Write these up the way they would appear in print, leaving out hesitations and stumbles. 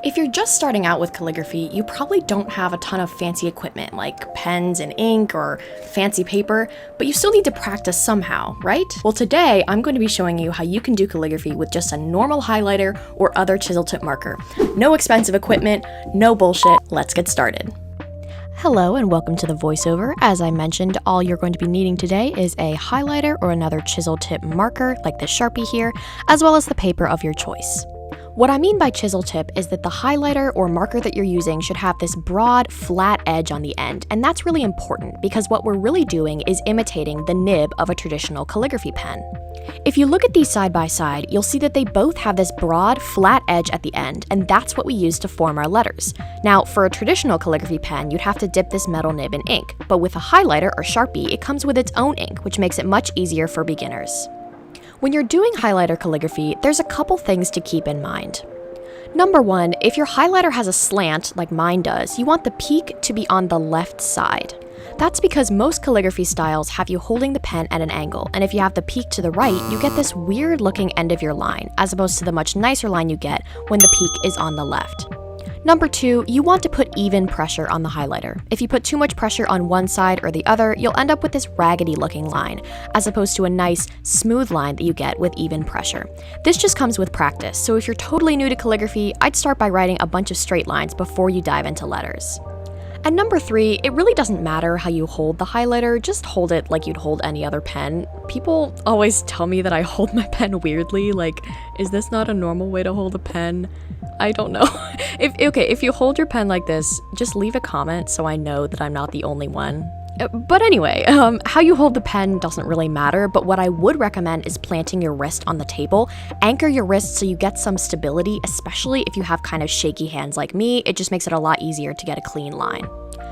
If you're just starting out with calligraphy, you probably don't have a ton of fancy equipment like pens and ink or fancy paper, but you still need to practice somehow, right? Well, today I'm going to be showing you how you can do calligraphy with just a normal highlighter or other chisel tip marker. No expensive equipment, no bullshit, let's get started. Hello and welcome to the voiceover. As I mentioned, all you're going to be needing today is a highlighter or another chisel tip marker like the Sharpie here, as well as the paper of your choice. What I mean by chisel tip is that the highlighter or marker that you're using should have this broad, flat edge on the end, and that's really important because what we're really doing is imitating the nib of a traditional calligraphy pen. If you look at these side by side, you'll see that they both have this broad, flat edge at the end, and that's what we use to form our letters. Now, for a traditional calligraphy pen, you'd have to dip this metal nib in ink, but with a highlighter or Sharpie, it comes with its own ink, which makes it much easier for beginners. When you're doing highlighter calligraphy, there's a couple things to keep in mind. Number one, if your highlighter has a slant, like mine does, you want the peak to be on the left side. That's because most calligraphy styles have you holding the pen at an angle, and if you have the peak to the right, you get this weird looking end of your line, as opposed to the much nicer line you get when the peak is on the left. Number two, you want to put even pressure on the highlighter. If you put too much pressure on one side or the other, you'll end up with this raggedy looking line, as opposed to a nice, smooth line that you get with even pressure. This just comes with practice, so if you're totally new to calligraphy, I'd start by writing a bunch of straight lines before you dive into letters. And number three, it really doesn't matter how you hold the highlighter, just hold it like you'd hold any other pen. People always tell me that I hold my pen weirdly, like, is this not a normal way to hold a pen? I don't know. If you hold your pen like this, just leave a comment so I know that I'm not the only one. But anyway, how you hold the pen doesn't really matter, but what I would recommend is planting your wrist on the table. Anchor your wrist so you get some stability, especially if you have kind of shaky hands like me. It just makes it a lot easier to get a clean line.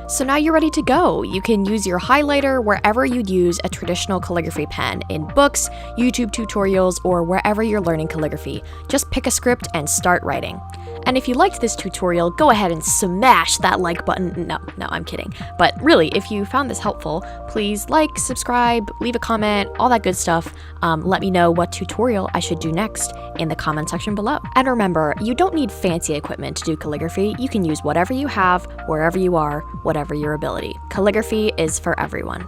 So now you're ready to go. You can use your highlighter wherever you'd use a traditional calligraphy pen, in books, YouTube tutorials, or wherever you're learning calligraphy. Just pick a script and start writing. And if you liked this tutorial, go ahead and smash that like button. No, I'm kidding. But really, if you found this helpful, please like, subscribe, leave a comment, all that good stuff. Let me know what tutorial I should do next in the comment section below. And remember, you don't need fancy equipment to do calligraphy. You can use whatever you have, wherever you are, whatever your ability. Calligraphy is for everyone.